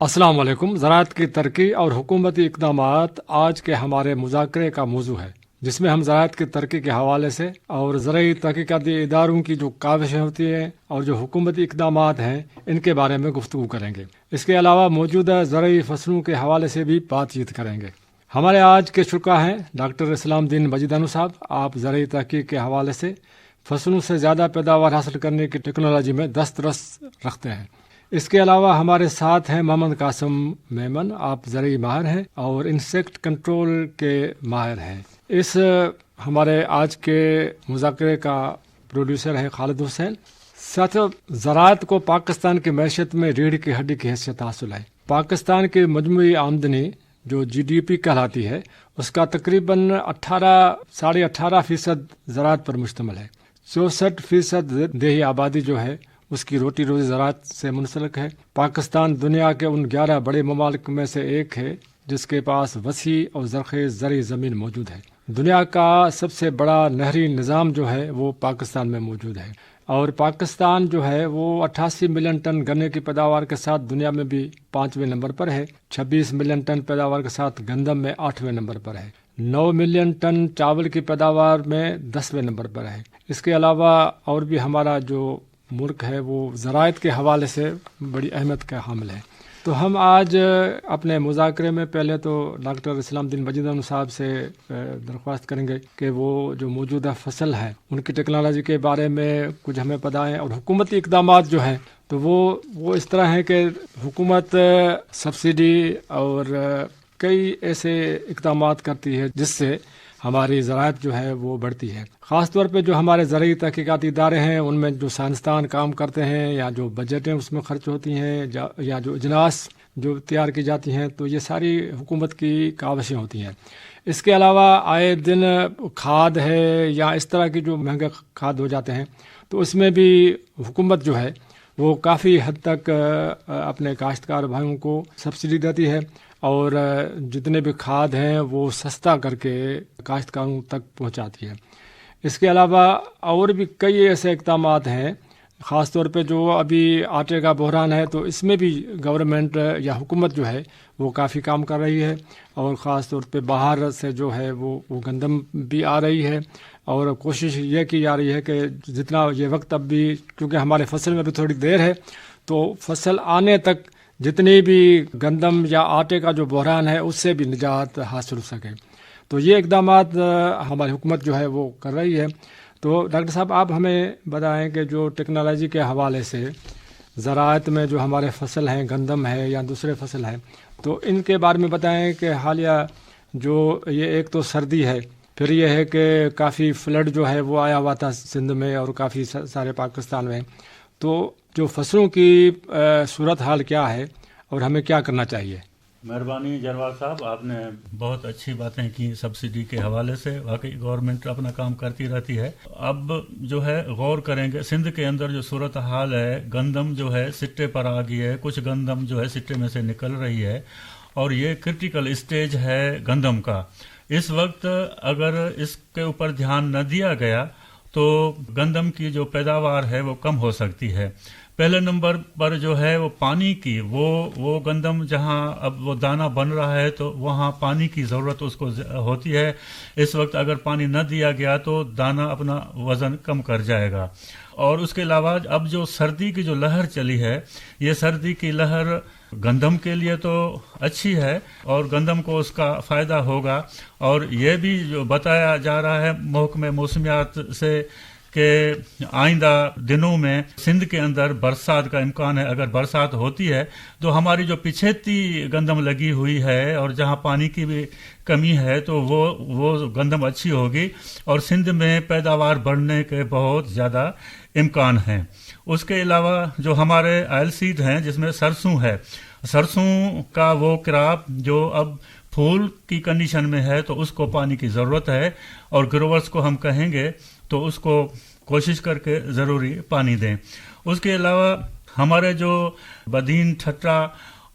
السلام علیکم۔ زراعت کی ترقی اور حکومتی اقدامات آج کے ہمارے مذاکرے کا موضوع ہے، جس میں ہم زراعت کی ترقی کے حوالے سے اور زرعی تحقیقاتی اداروں کی جو کاوشیں ہوتی ہیں اور جو حکومتی اقدامات ہیں ان کے بارے میں گفتگو کریں گے۔ اس کے علاوہ موجودہ زرعی فصلوں کے حوالے سے بھی بات چیت کریں گے۔ ہمارے آج کے شرکا ہیں ڈاکٹر اسلام الدین مجیدانو صاحب۔ آپ زرعی تحقیق کے حوالے سے فصلوں سے زیادہ پیداوار حاصل کرنے کی ٹیکنالوجی میں دسترس رکھتے ہیں۔ اس کے علاوہ ہمارے ساتھ ہیں محمد قاسم میمن۔ آپ زرعی ماہر ہیں اور انسیکٹ کنٹرول کے ماہر ہیں۔ اس ہمارے آج کے مذاکرے کا پروڈیوسر ہے خالد حسین۔ ساتھیو، زراعت کو پاکستان کی معیشت میں ریڑھ کی ہڈی کی حیثیت حاصل ہے۔ پاکستان کی مجموعی آمدنی جو جی ڈی پی کہلاتی ہے، اس کا تقریباً 18.5% زراعت پر مشتمل ہے۔ 64% دیہی آبادی جو ہے اس کی روٹی روزی زراعت سے منسلک ہے۔ پاکستان دنیا کے ان 11 بڑے ممالک میں سے ایک ہے جس کے پاس وسیع اور زرخیز زرعی زمین موجود ہے۔ دنیا کا سب سے بڑا نہری نظام جو ہے وہ پاکستان میں موجود ہے، اور پاکستان جو ہے وہ 88 ملین ٹن گنے کی پیداوار کے ساتھ دنیا میں بھی 5ویں نمبر پر ہے۔ 26 ملین ٹن پیداوار کے ساتھ گندم میں 8ویں نمبر پر ہے۔ 9 ملین ٹن چاول کی پیداوار میں 10ویں نمبر پر ہے۔ اس کے علاوہ اور بھی ہمارا جو ملک ہے وہ زراعت کے حوالے سے بڑی اہمیت کا حامل ہے۔ تو ہم آج اپنے مذاکرے میں پہلے تو ڈاکٹر اسلام الدین مجیدانو صاحب سے درخواست کریں گے کہ وہ جو موجودہ فصل ہے ان کی ٹیکنالوجی کے بارے میں کچھ ہمیں بتائیں، اور حکومتی اقدامات جو ہیں تو وہ اس طرح ہیں کہ حکومت سبسڈی اور کئی ایسے اقدامات کرتی ہے جس سے ہماری زراعت جو ہے وہ بڑھتی ہے۔ خاص طور پہ جو ہمارے زرعی تحقیقاتی ادارے ہیں ان میں جو سائنسدان کام کرتے ہیں یا جو بجٹیں اس میں خرچ ہوتی ہیں یا جو اجناس جو تیار کی جاتی ہیں، تو یہ ساری حکومت کی کاوشیں ہوتی ہیں۔ اس کے علاوہ آئے دن کھاد ہے یا اس طرح کی جو مہنگے کھاد ہو جاتے ہیں، تو اس میں بھی حکومت جو ہے وہ کافی حد تک اپنے کاشتکار بھائیوں کو سبسڈی دیتی ہے، اور جتنے بھی کھاد ہیں وہ سستا کر کے کاشتکاروں تک پہنچاتی ہے۔ اس کے علاوہ اور بھی کئی ایسے اقدامات ہیں، خاص طور پہ جو ابھی آٹے کا بحران ہے تو اس میں بھی گورنمنٹ یا حکومت جو ہے وہ کافی کام کر رہی ہے، اور خاص طور پہ باہر سے جو ہے وہ گندم بھی آ رہی ہے، اور کوشش یہ کی جا رہی ہے کہ جتنا یہ وقت اب بھی کیونکہ ہمارے فصل میں بھی تھوڑی دیر ہے، تو فصل آنے تک جتنی بھی گندم یا آٹے کا جو بحران ہے اس سے بھی نجات حاصل ہو سکے۔ تو یہ اقدامات ہماری حکومت جو ہے وہ کر رہی ہے۔ تو ڈاکٹر صاحب، آپ ہمیں بتائیں کہ جو ٹیکنالوجی کے حوالے سے زراعت میں جو ہمارے فصل ہیں، گندم ہے یا دوسرے فصل ہیں، تو ان کے بارے میں بتائیں کہ حالیہ جو یہ ایک تو سردی ہے، پھر یہ ہے کہ کافی فلڈ جو ہے وہ آیا ہوا تھا سندھ میں اور کافی سارے پاکستان میں، تو جو فصلوں کی صورتحال کیا ہے اور ہمیں کیا کرنا چاہیے؟ مہربانی جروال صاحب، آپ نے بہت اچھی باتیں کی سبسڈی کے حوالے سے۔ واقعی گورنمنٹ اپنا کام کرتی رہتی ہے۔ اب جو ہے غور کریں گے سندھ کے اندر جو صورتحال ہے، گندم جو ہے سٹے پر آ گئی ہے، کچھ گندم جو ہے سٹے میں سے نکل رہی ہے، اور یہ کرٹیکل اسٹیج ہے گندم کا۔ اس وقت اگر اس کے اوپر دھیان نہ دیا گیا تو گندم کی جو پیداوار ہے وہ کم ہو سکتی ہے۔ پہلے نمبر پر جو ہے وہ پانی کی، وہ گندم جہاں اب وہ دانہ بن رہا ہے تو وہاں پانی کی ضرورت اس کو ہوتی ہے۔ اس وقت اگر پانی نہ دیا گیا تو دانہ اپنا وزن کم کر جائے گا۔ اور اس کے علاوہ اب جو سردی کی جو لہر چلی ہے، یہ سردی کی لہر گندم کے لیے تو اچھی ہے اور گندم کو اس کا فائدہ ہوگا، اور یہ بھی جو بتایا جا رہا ہے محکمہ موسمیات سے کہ آئندہ دنوں میں سندھ کے اندر برسات کا امکان ہے۔ اگر برسات ہوتی ہے تو ہماری جو پچھیتی گندم لگی ہوئی ہے اور جہاں پانی کی بھی کمی ہے تو وہ گندم اچھی ہوگی، اور سندھ میں پیداوار بڑھنے کے بہت زیادہ امکان ہیں۔ اس کے علاوہ جو ہمارے آئل سیڈ ہیں جس میں سرسوں ہے، سرسوں کا وہ کراپ جو اب پھول کی کنڈیشن میں ہے تو اس کو پانی کی ضرورت ہے، اور گروورز کو ہم کہیں گے تو اس کو کوشش کر کے ضروری پانی دیں۔ اس کے علاوہ ہمارے جو بدین، ٹھٹرا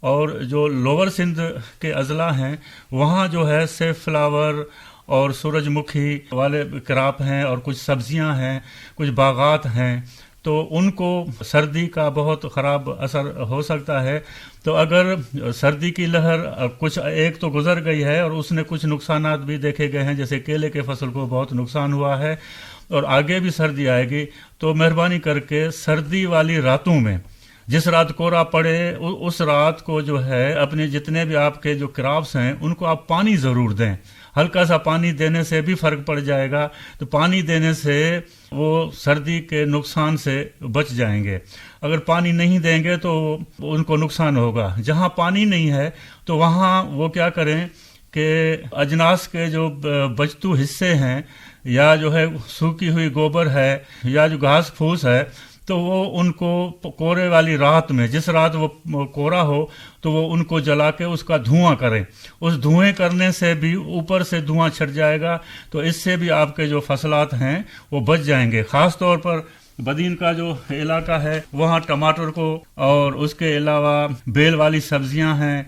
اور جو لوور سندھ کے اضلاع ہیں وہاں جو ہے سیف فلاور اور سورج مکھی والے کراپ ہیں، اور کچھ سبزیاں ہیں، کچھ باغات ہیں، تو ان کو سردی کا بہت خراب اثر ہو سکتا ہے۔ تو اگر سردی کی لہر کچھ ایک تو گزر گئی ہے اور اس نے کچھ نقصانات بھی دیکھے گئے ہیں، جیسے کیلے کے فصل کو بہت نقصان ہوا ہے اور آگے بھی سردی آئے گی، تو مہربانی کر کے سردی والی راتوں میں جس رات کورا پڑے اس رات کو جو ہے اپنے جتنے بھی آپ کے جو کراپس ہیں ان کو آپ پانی ضرور دیں. ہلکا سا پانی دینے سے بھی فرق پڑ جائے گا. تو پانی دینے سے وہ سردی کے نقصان سے بچ جائیں گے. اگر پانی نہیں دیں گے تو ان کو نقصان ہوگا. جہاں پانی نہیں ہے تو وہاں وہ کیا کریں کہ اجناس کے جو بچتو حصے ہیں یا جو ہے سوکھی ہوئی گوبر ہے یا جو گھاس پھوس ہے، تو وہ ان کو کورے والی رات میں، جس رات وہ کورا ہو تو وہ ان کو جلا کے اس کا دھواں کریں. اس دھوئیں کرنے سے بھی اوپر سے دھواں چھٹ جائے گا، تو اس سے بھی آپ کے جو فصلات ہیں وہ بچ جائیں گے. خاص طور پر بدین کا جو علاقہ ہے وہاں ٹماٹر کو اور اس کے علاوہ بیل والی سبزیاں ہیں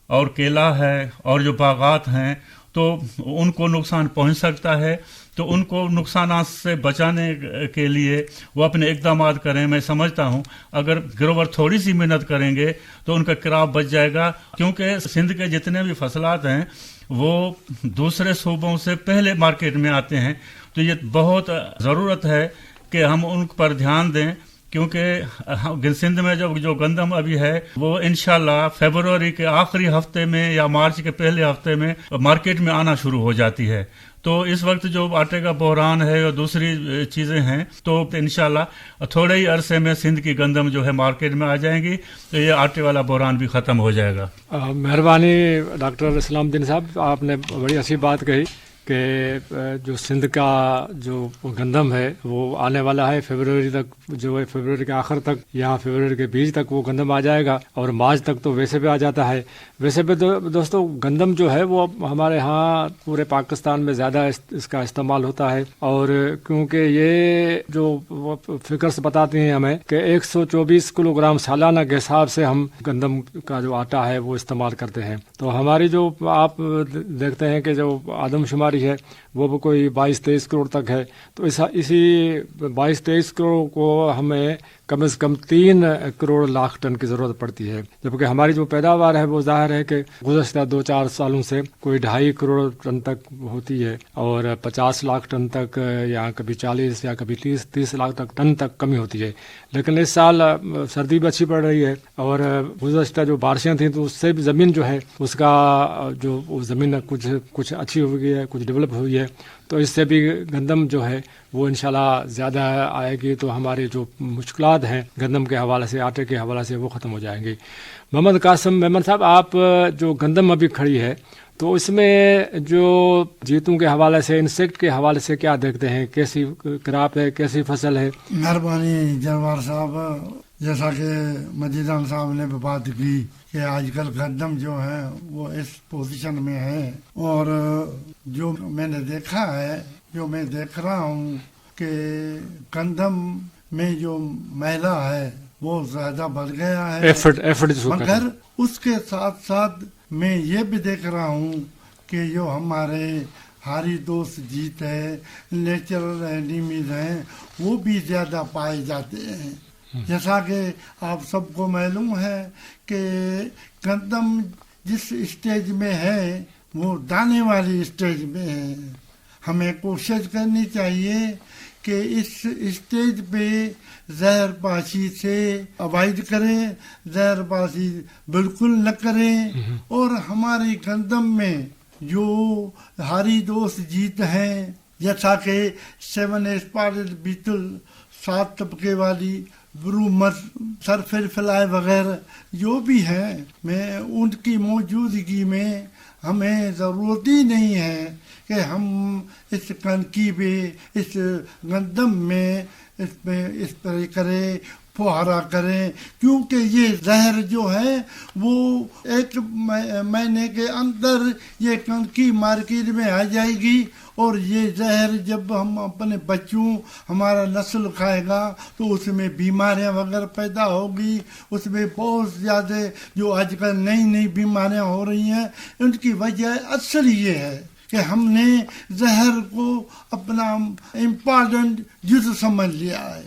اور کیلا ہے اور جو باغات ہیں تو ان کو نقصان پہنچ سکتا ہے. تو ان کو نقصانات سے بچانے کے لیے وہ اپنے اقدامات کریں. میں سمجھتا ہوں اگر گروور تھوڑی سی محنت کریں گے تو ان کا کراپ بچ جائے گا، کیونکہ سندھ کے جتنے بھی فصلات ہیں وہ دوسرے صوبوں سے پہلے مارکیٹ میں آتے ہیں. تو یہ بہت ضرورت ہے کہ ہم ان پر دھیان دیں، کیونکہ سندھ میں جو گندم ابھی ہے وہ انشاءاللہ فیبروری کے آخری ہفتے میں یا مارچ کے پہلے ہفتے میں مارکیٹ میں آنا شروع ہو جاتی ہے. تو اس وقت جو آٹے کا بحران ہے اور دوسری چیزیں ہیں تو انشاءاللہ تھوڑے ہی عرصے میں سندھ کی گندم جو ہے مارکیٹ میں آ جائیں گی، تو یہ آٹے والا بحران بھی ختم ہو جائے گا. مہربانی ڈاکٹر اسلام الدین صاحب، آپ نے بڑی اچھی بات کہی کہ جو سندھ کا جو گندم ہے وہ آنے والا ہے فیبروری تک، جو ہے فیبروری کے آخر تک یا فیبروری کے بیچ تک وہ گندم آ جائے گا، اور مارچ تک تو ویسے بھی آ جاتا ہے. ویسے بھی دوستو گندم جو ہے وہ ہمارے ہاں پورے پاکستان میں زیادہ اس کا استعمال ہوتا ہے، اور کیونکہ یہ جو فگرس بتاتے ہیں ہمیں کہ 124 کلو گرام سالانہ کے حساب سے ہم گندم کا جو آٹا ہے وہ استعمال کرتے ہیں. تو ہماری جو آپ دیکھتے ہیں کہ جو آدم شماری ہے وہ بھی کوئی 22-23 کروڑ تک ہے. تو اسی 22-23 کروڑ کو ہمیں کم از کم 3 کروڑ لاکھ ٹن کی ضرورت پڑتی ہے، جبکہ ہماری جو پیداوار ہے وہ ظاہر ہے کہ گزشتہ 2-4 سالوں سے کوئی 2.5 کروڑ ٹن تک ہوتی ہے، اور 50 لاکھ ٹن تک یا کبھی 40 یا کبھی 30 لاکھ تک ٹن تک کمی ہوتی ہے. لیکن اس سال سردی بھی اچھی پڑ رہی ہے، اور گزشتہ جو بارشیں تھیں تو اس سے بھی زمین جو ہے اس کا جو زمین کچھ اچھی ہو گئی ہے، کچھ ڈیولپ ہوئی ہے. تو اس سے بھی گندم جو ہے وہ انشاءاللہ زیادہ آئے گی، تو ہماری جو مشکلات ہیں گندم کے حوالے سے، آٹے کے حوالے سے، وہ ختم ہو جائیں گی. محمد قاسم محمد صاحب، آپ جو گندم ابھی کھڑی ہے تو اس میں جو جیتوں کے حوالے سے، انسیکٹ کے حوالے سے کیا دیکھتے ہیں؟ کیسی کراپ ہے، کیسی فصل ہے؟ مہربانی جنوار صاحب، جیسا کہ مجیدان صاحب نے بات کی کہ آج کل گندم جو ہے وہ اس پوزیشن میں ہے، اور جو میں نے دیکھا ہے، جو میں دیکھ رہا ہوں کہ گندم میں جو محلہ ہے وہ زیادہ بڑھ گیا ہے، مگر اس کے ساتھ ساتھ میں یہ بھی دیکھ رہا ہوں کہ جو ہمارے ہاری دوست جیت ہے، نیچرل اینیمیز ہیں، وہ بھی زیادہ پائے جاتے ہیں. جیسا کہ آپ سب کو معلوم ہے کہ گندم جس اسٹیج میں ہے وہ دانے والی اسٹیج میں ہے. ہمیں کوشش کرنی چاہیے کہ اس اسٹیج پہ زہر پاشی سے اوائڈ کریں، زہر پاشی بالکل نہ کریں، اور ہماری گندم میں جو ہاری دوست جیت ہیں، جیسا کہ 7 اسپاٹڈ بیٹل، 7 طبقے والی برومر، سرفر فلائی وغیرہ جو بھی ہیں، میں ان کی موجودگی میں ہمیں ضرورت ہی نہیں ہے کہ ہم اس کنکی پہ، اس گندم میں اسپرے کریں، فوہارا کریں، کیونکہ یہ زہر جو ہے وہ 1 مہینے کے اندر یہ کنکی مارکیٹ میں آ جائے گی، اور یہ زہر جب ہم اپنے بچوں، ہمارا نسل کھائے گا تو اس میں بیماریاں وغیرہ پیدا ہوگی. اس میں بہت زیادہ جو آج کل نئی بیماریاں ہو رہی ہیں، ان کی وجہ اصل یہ ہے کہ ہم نے زہر کو اپنا امپارٹنٹ جز سمجھ لیا ہے.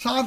60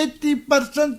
80%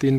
3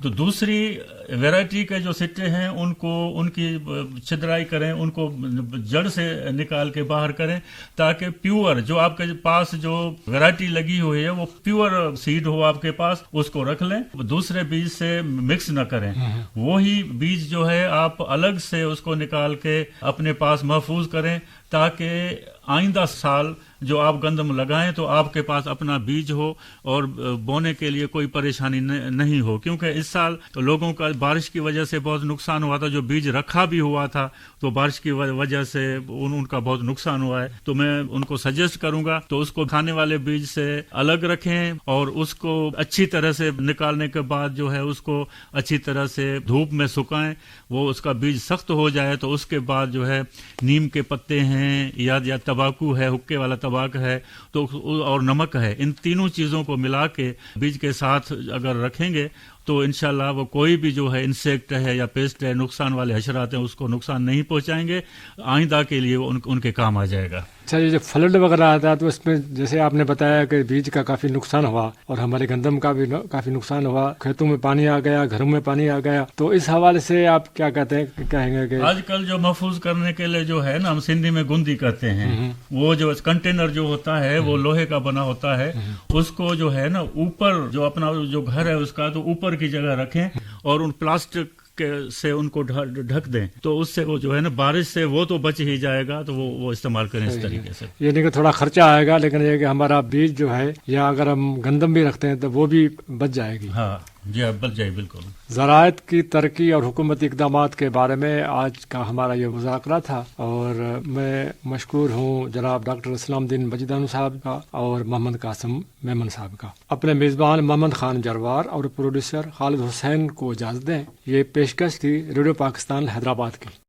تو دوسری ویرائٹی کے جو سٹے ہیں ان کو ان کی چھدرائی کریں، ان کو جڑ سے نکال کے باہر کریں تاکہ پیور جو آپ کے پاس جو ویرائٹی لگی ہوئی ہے وہ پیور سیڈ ہو آپ کے پاس، اس کو رکھ لیں، دوسرے بیج سے مکس نہ کریں۔ وہی بیج جو ہے آپ الگ سے اس کو نکال کے اپنے پاس محفوظ کریں تاکہ آئندہ سال جو آپ گندم لگائیں تو آپ کے پاس اپنا بیج ہو اور بونے کے لیے کوئی پریشانی نہیں ہو، کیونکہ اس سال لوگوں کا بارش کی وجہ سے بہت نقصان ہوا تھا، جو بیج رکھا بھی ہوا تھا تو بارش کی وجہ سے ان کا بہت نقصان ہوا ہے۔ تو میں ان کو سجیسٹ کروں گا تو اس کو کھانے والے بیج سے الگ رکھیں اور اس کو اچھی طرح سے نکالنے کے بعد جو ہے اس کو اچھی طرح سے دھوپ میں سکھائیں، وہ اس کا بیج سخت ہو جائے تو اس کے بعد جو ہے نیم کے پتے ہیں یا تمباکو ہے، حکے والا تمباکو ہے تو اور نمک ہے، ان تینوں چیزوں کو ملا کے بیج کے ساتھ اگر رکھیں گے تو انشاءاللہ وہ کوئی بھی جو ہے انسیکٹ ہے یا پیسٹ ہے، نقصان والے حشرات ہیں، اس کو نقصان نہیں پہنچائیں گے، آئندہ کے لیے ان کے کام آ جائے گا۔ اچھا، یہ جو فلڈ وغیرہ آتا ہے تو اس میں جیسے آپ نے بتایا کہ بیج کا کافی نقصان ہوا اور ہمارے گندم کا بھی کافی نقصان ہوا، کھیتوں میں پانی آ گیا، گھروں میں پانی آ گیا، تو اس حوالے سے آپ کیا کہیں گے کہ آج کل جو محفوظ کرنے کے لیے جو ہے نا، ہم سندھی میں گندی کرتے ہیں، وہ جو کنٹینر جو ہوتا ہے وہ لوہے کا بنا ہوتا ہے، اس کو جو ہے نا اوپر جو اپنا جو گھر ہے اس کا تو اوپر کی جگہ رکھیں اور ان پلاسٹک سے ان کو ڈھک دیں تو اس سے وہ جو ہے نا بارش سے وہ تو بچ ہی جائے گا، تو وہ استعمال کریں اس طریقے سے۔ یہ نہیں کہ تھوڑا خرچہ آئے گا لیکن یہ کہ ہمارا بیج جو ہے یا اگر ہم گندم بھی رکھتے ہیں تو وہ بھی بچ جائے گی۔ ہاں جی، اب بچ جائے بالکل۔ زراعت کی ترقی اور حکومتی اقدامات کے بارے میں آج کا ہمارا یہ مذاکرہ تھا، اور میں مشکور ہوں جناب ڈاکٹر اسلام الدین بجدانو صاحب کا اور محمد قاسم میمن صاحب کا۔ اپنے میزبان محمد خان جروار اور پروڈیوسر خالد حسین کو اجازت دیں۔ یہ پیشکش تھی ریڈیو پاکستان حیدرآباد کی۔